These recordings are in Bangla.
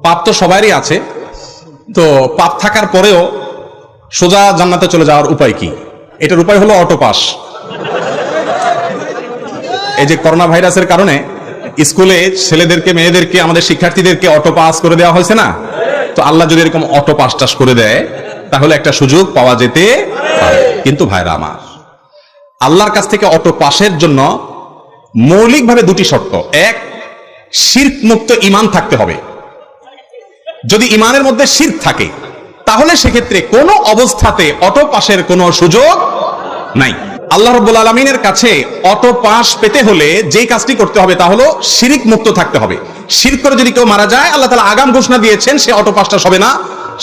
পাপ তো সবারই আছে, তো পাপ থাকার পরেও সোজা জান্নাতে চলে যাওয়ার উপায় কি? এটার উপায় হলো অটো পাস। এই যে করোনা ভাইরাসের কারণে স্কুলে ছেলেদেরকে মেয়েদেরকে আমাদের শিক্ষার্থীদেরকে অটো পাস করে দেওয়া হয়েছে না? তো আল্লাহ যদি এরকম অটো পাস টাস করে দেয় তাহলে একটা সুযোগ পাওয়া যেতে পারে। কিন্তু ভাইরা আমার, আল্লাহর কাছ থেকে অটো পাসের জন্য মৌলিকভাবে দুটি শর্ত। এক, শিরক মুক্ত ঈমান থাকতে হবে। যদি ঈমানের মধ্যে শিরক থাকে তাহলে সেক্ষেত্রে কোনো অবস্থাতে অটো পাসের কোনো সুযোগ নাই। আল্লাহ রাব্বুল আলামিনের কাছে অটো পাস পেতে হলে যেই কাজটি করতে হবে তা হলো শিরক মুক্ত থাকতে হবে। শিরক করে যদি কেউ মারা যায়, আল্লাহ তাআলা আগাম ঘোষণা দিয়েছেন সে অটো পাসটা হবে না,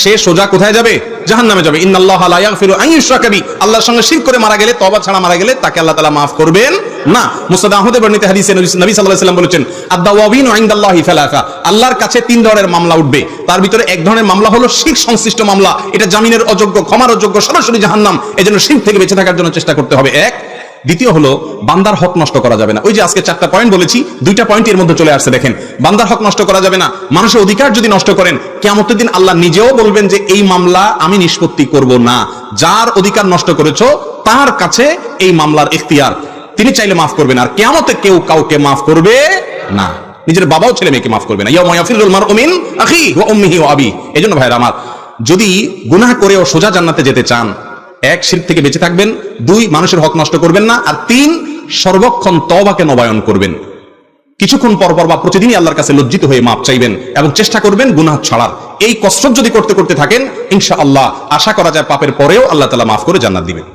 সে সোজা কোথায় যাবে? জাহান্নামে যাবে। ইন্নাল্লাহা লা ইয়াগফিরু আন ইউশরাকা বিহি, আল্লাহর সঙ্গে শিরক করে মারা গেলে, তওবা ছাড়া মারা গেলে তাকে আল্লাহ তাআলা maaf করবেন না। মুসনাদ আহমদে বর্ণিত হাদিসে নবী সাল্লাল্লাহু আলাইহি ওয়াসাল্লাম বলেছেন, আদ-দাওয়াবিনু ইনদাল্লাহি সালাসা, আল্লাহর কাছে তিন ধরনের মামলা উঠবে, তার ভিতরে এক ধরনের মামলা হলো শিরক সংশ্লিষ্ট মামলা। এটা জামিনের অযোগ্য, ক্ষমার অযোগ্য, সরাসরি জাহান্নাম। এজন্য শিরক থেকে বেঁচে থাকার জন্য চেষ্টা করতে হবে। এক। দ্বিতীয় হলো বান্দার হক নষ্ট করা যাবে না। ওই যে আজকে 4টা পয়েন্ট বলেছি, 2টা পয়েন্ট এর মধ্যে চলে আসছে। দেখেন, বান্দার হক নষ্ট করা যাবে না। মানুষের অধিকার যদি নষ্ট করেন, কিয়ামতের দিন আল্লাহ নিজেও বলবেন যে এই মামলা আমি নিষ্পত্তি করব না। যার অধিকার নষ্ট করেছো তার কাছে এই মামলার ইখতিয়ার, তিনি চাইলে মাফ করবেন। আর কিয়ামতে কেউ কাউকে মাফ করবে না। নিজের বাবাও ছেলে মেয়েকে মাফ করবে না। ইয়াউমা ইয়াফিরুল মারউ মিন আখিহি ওয়া উম্মিহি ওয়া আবিহি। এজন্য ভাইরা আমার, যদি গুনাহ করেও সোজা জান্নাতে যেতে চান, এক, শিরক থেকে বেঁচে থাকবেন। 2, মানুষের হক নষ্ট করবেন না। আর 3, সর্বক্ষণ তওবাকে নবায়ন করবেন। কিছুক্ষণ পর পর বা প্রতিদিনই আল্লাহর কাছে লজ্জিত হয়ে মাপ চাইবেন এবং চেষ্টা করবেন গুনাহ ছাড়ার। এই কসরত যদি করতে করতে থাকেন, ইনশাআল্লাহ আশা করা যায় পাপের পরেও আল্লাহ তাআলা মাফ করে জান্নাত দিবেন।